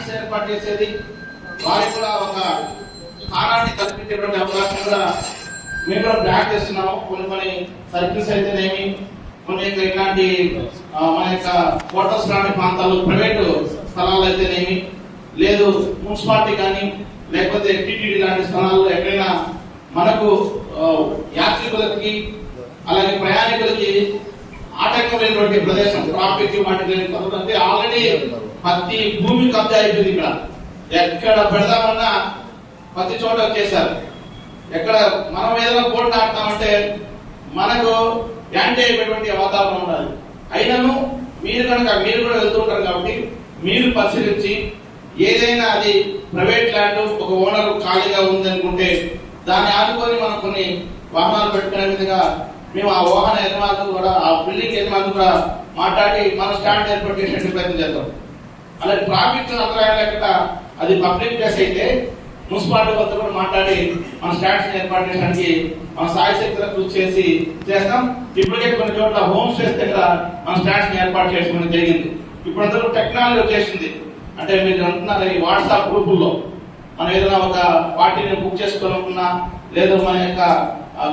Stands ఏర్పాటు చేసేది, వారికి కూడా ఒక స్థానాన్ని కల్పించేటువంటి అవకాశం కూడా మేము కూడా బ్లాక్ చేస్తున్నాము. కొన్ని సర్కిల్స్ అయితేనేమి, కొన్ని ఇట్లాంటి మన యొక్క క్వార్టర్స్ లాంటి ప్రాంతాలు, ప్రైవేటు స్థలాలు అయితేనేమి, లేదు మున్సిపాలిటీ కానీ లేకపోతే టీటీడీ లాంటి స్థలాల్లో ఎక్కడైనా మనకు యాత్రికులకి అలాగే ప్రయాణికులకి ఆటంకమైనటువంటి ప్రదేశం, ట్రాఫిక్ వాటికి అంటే ఆల్రెడీ ప్రతి భూమి కబ్జా అయిపోయింది. ఇక్కడ ఎక్కడ పెడదామన్నా ప్రతి చోట వచ్చేసారు. ఎక్కడ మనం ఏదైనా బోర్డు ఆడతామంటే మనకు యాంటీ అయిపోయేటువంటి వాతావరణం ఉండాలి. అయినను మీరు కూడా వెళ్తుంటారు కాబట్టి మీరు పరిశీలించి ఏదైనా అది ప్రైవేట్ ల్యాండ్ ఒక ఓనర్ ఖాళీగా ఉంది అనుకుంటే దాన్ని ఆదుకొని మనం కొన్ని వాహనాలు పెట్టుకునే విధంగా మేము ఆ వాహన యజమానులు కూడా, ఆ బిల్డింగ్ యజమానులు కూడా మాట్లాడి మన స్టాండ్ ఏర్పాటు చేసే ప్రయత్నం చేద్దాం. అలాగే ట్రాఫిక్ అంతరాయం లేకుండా అది పబ్లిక్ ప్లేస్ అయితే మున్సిపాలిటీ వద్ద కూడా మాట్లాడి మన స్టాండ్స్ ఏర్పాటు చేయడానికి మన సాయి శక్తిలో కృషి చేసి చేస్తాం. ఇప్పటికే కొన్ని చోట్ల హోమ్ స్టేస్ దగ్గర మన స్టాండ్స్ ఏర్పాటు చేసుకోవడం జరిగింది. ఇప్పుడు అందరూ టెక్నాలజీ వచ్చేసింది. అంటే మీరు అంటున్నారు ఈ వాట్సాప్ గ్రూపుల్లో మనం ఏదైనా ఒక పార్టీని బుక్ చేసుకోవాలనుకున్నా, లేదు మన యొక్క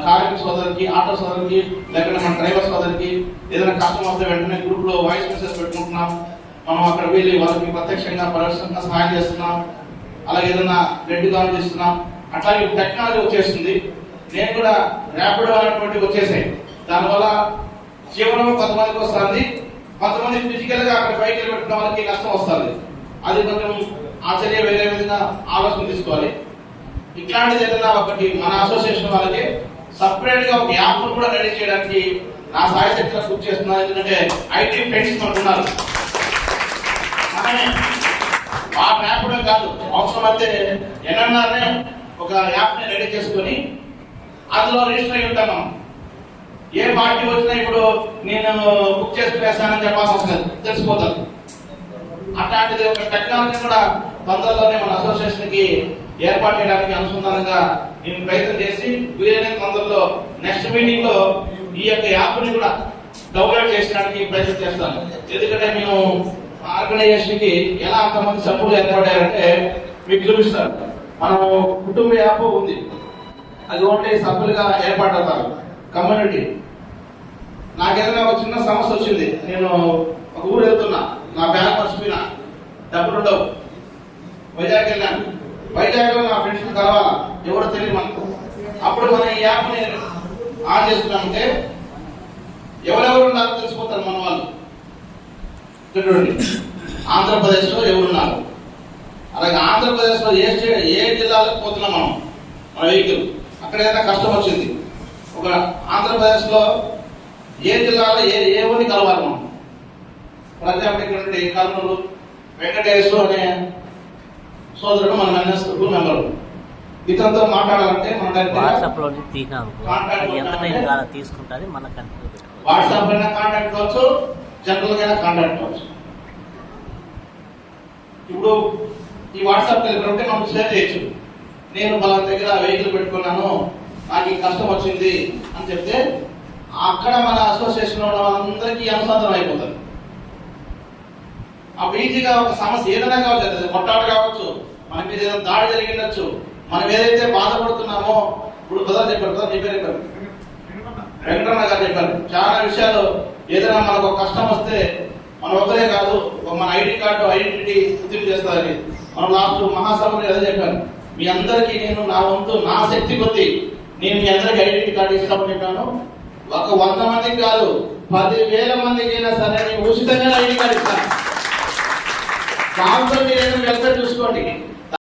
కార్మిక సోదరుకి, ఆటో సోదరుకి, లేకపోతే మన డ్రైవర్ సోదరుకి ఏదైనా కష్టం వస్తే వెంటనే గ్రూప్ లో వాయిస్ మెసేజ్ పెట్టుకుంటున్నాం. మనం అక్కడ వెళ్ళి వాళ్ళకి ప్రత్యక్షంగా పరోక్షంగా సహాయం చేస్తున్నాం. అలాగే ఏదైనా రెడ్ కార్డు ఇస్తున్నాం. అట్లాగే టెక్నాలజీ వచ్చేస్తుంది. నేను కూడా ర్యాపిడో అనేటువంటి వచ్చేసాయి. దానివల్ల జీవనం కొంతమందికి వస్తుంది, కొంతమంది ఫిజికల్ గా అక్కడ బయట పెట్టిన వాళ్ళకి నష్టం వస్తుంది. అది కొంచెం ఆశ్చర్య వేరే విధంగా ఆలోచన తీసుకోవాలి. ఇట్లాంటిది ఏదైనా ఒకటి మన అసోసియేషన్ వాళ్ళకి సపరేట్ గా ఒక యాప్ కూడా రెడీ చేయడానికి నా సాయి శక్తిలో కృషి చేస్తున్నాను. ఎందుకంటే ఐటీ ఫ్రెండ్స్ మనకున్నారు. ఆ యాప్ కూడా కాదు, అవసరమైతే ఎన్ఎన్ఆర్నే ఒక యాప్ ని రెడీ చేసుకొని అందులో రిజిస్టర్ అయి ఉంటాం. మనం ఏ పార్టీ వచ్చినా ఇప్పుడు నేను బుక్ చేసుకునేస్తానని చెప్పాల్సి వస్తుంది, తెలిసిపోతాను. అట్లాంటిది ఒక టెక్నాలజీ కూడా తొందరలోనే మన అసోసియేషన్ కి ఏర్పాటు చేయడానికి అనుసంధానంగా నేను ప్రయత్నం చేసి వీలైన తొందరలో నెక్స్ట్ మీటింగ్ లో ఈ యొక్క యాప్ ని కూడా డౌన్లోడ్ చేసడానికి ప్రయత్నం చేస్తాను. ఎందుకంటే మేము ఆర్గనైజేషన్ కి ఎలా అంతమంది సభ్యులు ఏర్పడారంటే మీకు చూపిస్తారు. మనం కుటుంబ యాప్ ఉంది, అది ఓన్లీ సభ్యులుగా ఏర్పడతారు. కమ్యూనిటీ నాకేదైనా ఒక చిన్న సమస్య వచ్చింది, నేను ఒక ఊరు వెళ్తున్నా, నా బ్యాగ్ మర్చిపోయినా, డబ్బులు ఉండవు, వైజాగ్ వెళ్ళాను. వైజాగ్ లో నా ఫ్రెండ్స్ కలవాలా, ఎవరో తెలియదు మనకు. అప్పుడు మనం ఈ యాప్ ని ఆన్ చేసుకున్నామంటే ఎవరెవరు ఉన్నారో తెలిసిపోతారు మన వాళ్ళు. చూడండి, ఆంధ్రప్రదేశ్ లో ఎవరున్నారు, అలాగే ఆంధ్రప్రదేశ్ లో ఏ జిల్లాలకు పోతున్నాం మనం, మన వెహికల్ అక్కడ ఏదైనా కష్టం వచ్చింది, ఒక ఆంధ్రప్రదేశ్ లో ఏ జిల్లాలో ఏ ఊరిని కలవాలి మనం. ప్రజాపతి కర్నూలు వెంకటేశ్వర అనే సోదరుడు మన ఎన్ఎస్ గ్రూప్ మెంబర్. ఇతనితో మాట్లాడాలంటే మన వాట్సాప్ లో తీసుకుంటుంది, మన వాట్సాప్ అయినా కాంటాక్ట్ కావచ్చు, జనరల్ గా కాంటాక్ట్ కావచ్చు. ఇప్పుడు ఈ వాట్సాప్ కలిపి మనం షేర్ చేయొచ్చు. నేను వాళ్ళ దగ్గర వెహికల్ పెట్టుకున్నాను, నాకు ఈ కష్టం వచ్చింది అని చెప్తే అక్కడ మన అసోసియేషన్ ఉన్న వాళ్ళందరికీ అనుసంధానం అయిపోతుంది. అప్పుడు ఈజీగా ఒక సమస్య ఏదైనా కావచ్చు, కొట్టాడు కావచ్చు, మన మీద ఏదైనా దాడి జరిగిండొచ్చు, మనం ఏదైతే బాధపడుతున్నామో, ఇప్పుడు బదలు చెప్పారు కదా, మీ పేరు చెప్పారు, వెంకటరమణ గారు చెప్పారు, చాలా విషయాలు ఏదైనా మనకు ఒక కష్టం వస్తే మన ఒకరే కాదు, మన ఐడి కార్డు ఐడెంటిటీ గుర్తింపు చేస్తారని మనం లాస్ట్ మహాసభలో అదే చెప్పాను. మీ అందరికీ నేను నా వంతు నా శక్తి కొద్ది నేను మీ అందరికీ ఐడెంటిటీ కార్డు ఇస్తామని చెప్పాను. ఒక 100 మందికి కాదు, 10,000 మందికి అయినా సరే నేను ఉచితంగా ఐడి కార్డు ఇస్తాను. దాంతో మీరు ఏదైనా వెళ్తే చూసుకోండి.